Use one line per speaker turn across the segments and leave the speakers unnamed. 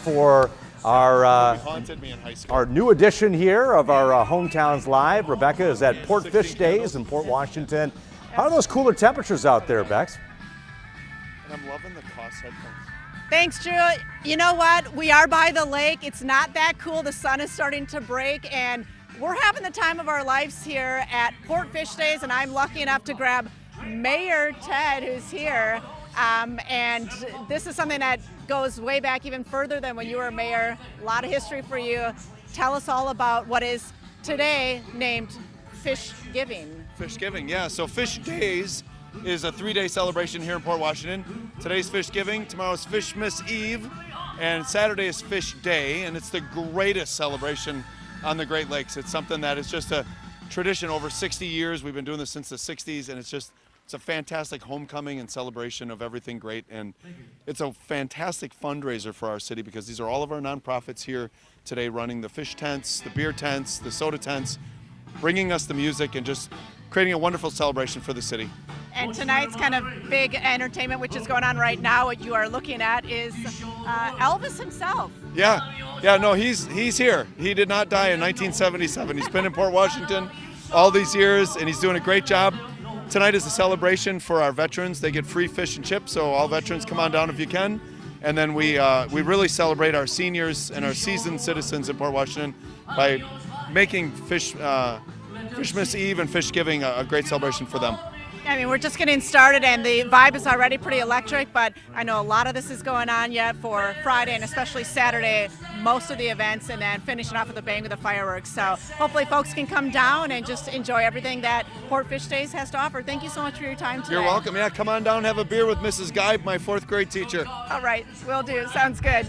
for our
haunted me in high school.
Our new edition here of our Hometowns Live. Rebecca is at Port Fish Days in Port Washington. How are those cooler temperatures out there, Bex?
And I'm loving the Koss headphones.
Thanks, Drew. You know what? We are by the lake. It's not that cool. The sun is starting to break, and we're having the time of our lives here at Port Fish Days, and I'm lucky enough to grab Mayor Ted, who's here. And this is something that goes way back even further than when you were mayor. A lot of history for you. Tell us all about what is today named Fish Giving.
Fish Giving, yeah. So Fish Days is a 3-day celebration here in Port Washington. Today's Fish Giving, tomorrow's Fishmas Eve, and Saturday is Fish Day, and it's the greatest celebration on the Great Lakes. It's something that is just a tradition over 60 years. We've been doing this since the 60s, and it's a fantastic homecoming and celebration of everything great, and it's a fantastic fundraiser for our city because these are all of our nonprofits here today running the fish tents, the beer tents, the soda tents, bringing us the music and just creating a wonderful celebration for the city.
And tonight's kind of big entertainment, which is going on right now, what you are looking at is Elvis himself.
Yeah, no, he's here. He did not die in 1977. He's been in Port Washington all these years, and he's doing a great job. Tonight is a celebration for our veterans. They get free fish and chips, so all veterans come on down if you can. And then we really celebrate our seniors and our seasoned citizens in Port Washington by making Fishmas Eve and Fish Giving a great celebration for them.
I mean, we're just getting started, and the vibe is already pretty electric, but I know a lot of this is going on yet for Friday and especially Saturday, most of the events, and then finishing off with a bang with the fireworks. So hopefully folks can come down and just enjoy everything that Port Fish Days has to offer. Thank you so much for your time today.
You're welcome. Yeah, come on down, have a beer with Mrs. Guy, my 4th grade teacher.
All right, will do. Sounds good.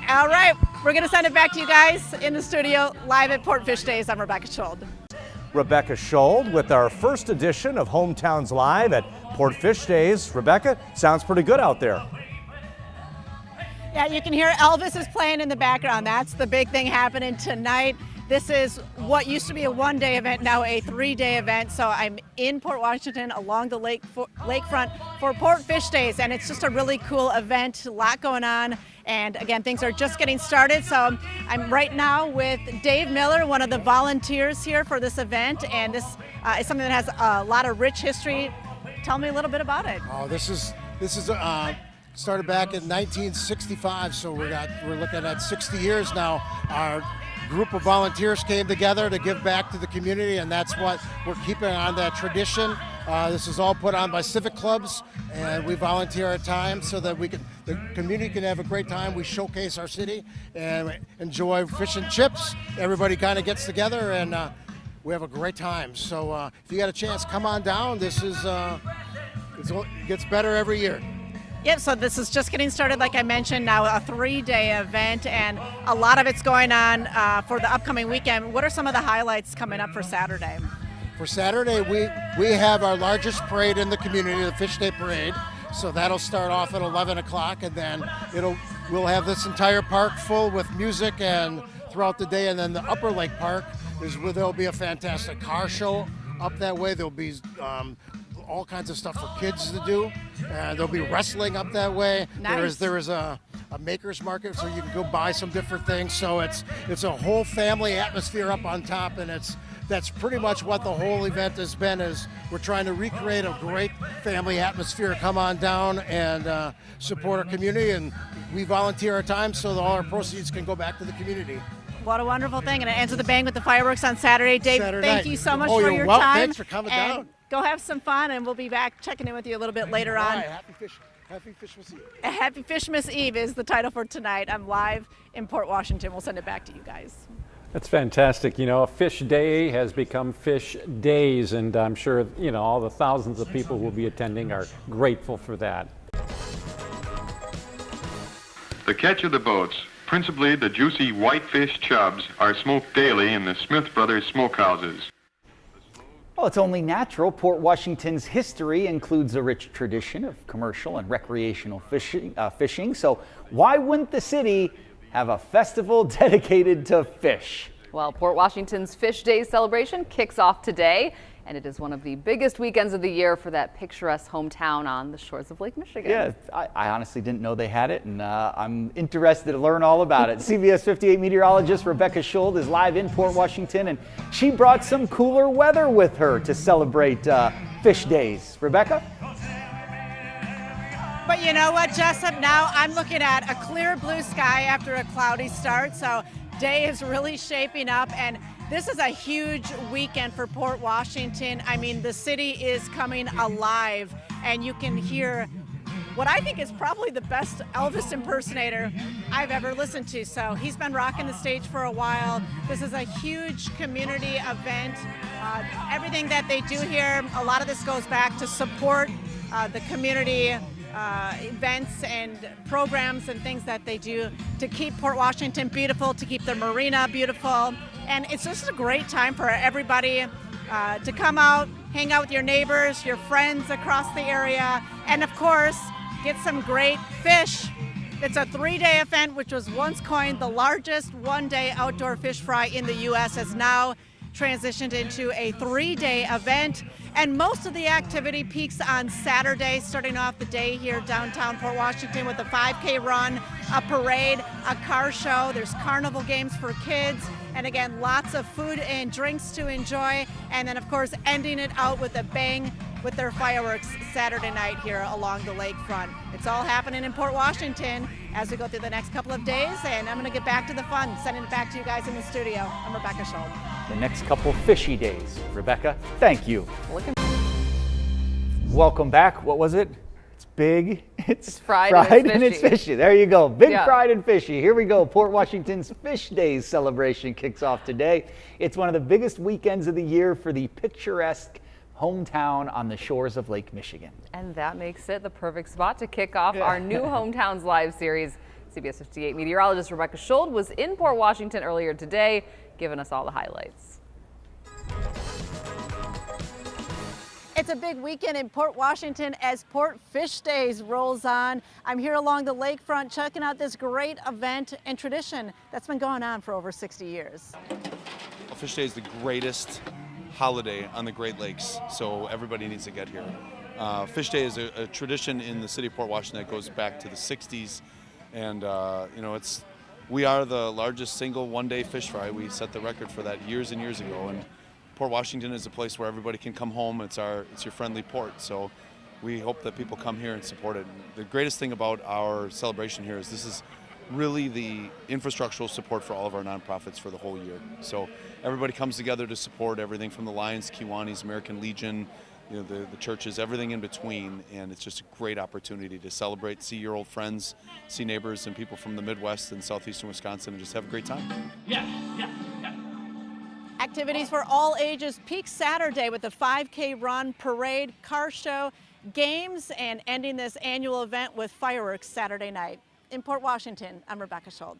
All right, we're going to send it back to you guys in the studio live at Port Fish Days. I'm Rebecca Schuld.
Rebecca Schuld with our first edition of Hometowns Live at Port Fish Days. Rebecca, sounds pretty good out there.
Yeah, you can hear Elvis is playing in the background. That's the big thing happening tonight. This is what used to be a 1-day event, now a 3-day event. So I'm in Port Washington along the lakefront for Port Fish Days, and it's just a really cool event, a lot going on. And again, things are just getting started. So I'm right now with Dave Miller, one of the volunteers here for this event. And this is something that has a lot of rich history. Tell me a little bit about it.
Oh, this is started back in 1965. So we're looking at 60 years now. Our group of volunteers came together to give back to the community, and that's what we're keeping on, that tradition. This is all put on by civic clubs, and we volunteer our time so that the community can have a great time. We showcase our city and enjoy fish and chips. Everybody kind of gets together, and we have a great time. So if you got a chance, come on down. This is it gets better every year.
Yep, so this is just getting started, like I mentioned, now a 3-day event, and a lot of it's going on for the upcoming weekend. What are some of the highlights coming up for Saturday?
For Saturday, we have our largest parade in the community, the Fish Day Parade. So that'll start off at 11 o'clock, and then we'll have this entire park full with music and throughout the day. And then the Upper Lake Park is where there'll be a fantastic car show up that way. There'll be all kinds of stuff for kids to do. There'll be wrestling up that way.
Nice.
There is a maker's market, so you can go buy some different things. So it's a whole family atmosphere up on top, and that's pretty much what the whole event has been. Is we're trying to recreate a great family atmosphere. Come on down and support our community, and we volunteer our time so that all our proceeds can go back to the community.
What a wonderful thing, and it ends with a bang with the fireworks on Saturday. Dave, thank you so much for your
welcome.
time.
Thanks for coming down.
Go have some fun, and we'll be back checking in with you a little bit later on.
Right, Happy Fishmas Eve.
Happy Fishmas Eve is the title for tonight. I'm live in Port Washington. We'll send it back to you guys.
That's fantastic. You know, a fish day has become fish days, and I'm sure, you know, all the thousands of people who will be attending are grateful for that.
The catch of the boats, principally the juicy whitefish chubs, are smoked daily in the Smith Brothers smokehouses.
Well, it's only natural. Port Washington's history includes a rich tradition of commercial and recreational fishing. So why wouldn't the city have a festival dedicated to fish?
Well, Port Washington's Fish Day celebration kicks off today, And it is one of the biggest weekends of the year for that picturesque hometown on the shores of Lake Michigan.
Yeah, I honestly didn't know they had it, and I'm interested to learn all about it. CBS 58 meteorologist Rebecca Schuld is live in Port Washington, and she brought some cooler weather with her to celebrate Fish Days. Rebecca?
But you know what, Jessup? Now I'm looking at a clear blue sky after a cloudy start, so day is really shaping up, and this is a huge weekend for Port Washington. I mean, the city is coming alive, and you can hear what I think is probably the best Elvis impersonator I've ever listened to. So he's been rocking the stage for a while. This is a huge community event. Everything that they do here, a lot of this goes back to support the community events and programs and things that they do to keep Port Washington beautiful, to keep the marina beautiful. And it's just a great time for everybody to come out, hang out with your neighbors, your friends across the area, and of course, get some great fish. It's a 3-day event, which was once coined the largest one-day outdoor fish fry in the U.S., has now transitioned into a 3-day event. And most of the activity peaks on Saturday, starting off the day here downtown Port Washington with a 5K run, a parade, a car show. There's carnival games for kids. And again, lots of food and drinks to enjoy. And then, of course, ending it out with a bang with their fireworks Saturday night here along the lakefront. It's all happening in Port Washington as we go through the next couple of days. And I'm going to get back to the fun, sending it back to you guys in the studio. I'm Rebecca Schuld.
The next couple fishy days. Rebecca, thank you. Welcome back. What was it? It's big. It's fried and it's fishy. There you go. Big, fried, and fishy. Here we go. Port Washington's Fish Days celebration kicks off today. It's one of the biggest weekends of the year for the picturesque hometown on the shores of Lake Michigan.
And that makes it the perfect spot to kick off our new Hometowns Live series. CBS 58 meteorologist Rebecca Schuld was in Port Washington earlier today, giving us all the highlights.
It's a big weekend in Port Washington as Port Fish Days rolls on. I'm here along the lakefront checking out this great event and tradition that's been going on for over 60 years.
Fish Day is the greatest holiday on the Great Lakes, so everybody needs to get here. Fish Day is a tradition in the city of Port Washington that goes back to the 60s, and you know, we are the largest single one-day fish fry. We set the record for that years and years ago, and Port Washington is a place where everybody can come home. It's your friendly port, so we hope that people come here and support it. The greatest thing about our celebration here is this is really the infrastructural support for all of our nonprofits for the whole year. So everybody comes together to support everything from the Lions, Kiwanis, American Legion, you know, the churches, everything in between, and it's just a great opportunity to celebrate, see your old friends, see neighbors and people from the Midwest and southeastern Wisconsin, and just have a great time.
Activities for all ages peak Saturday with the 5K run, parade, car show, games, and ending this annual event with fireworks Saturday night. In Port Washington, I'm Rebecca Schuld.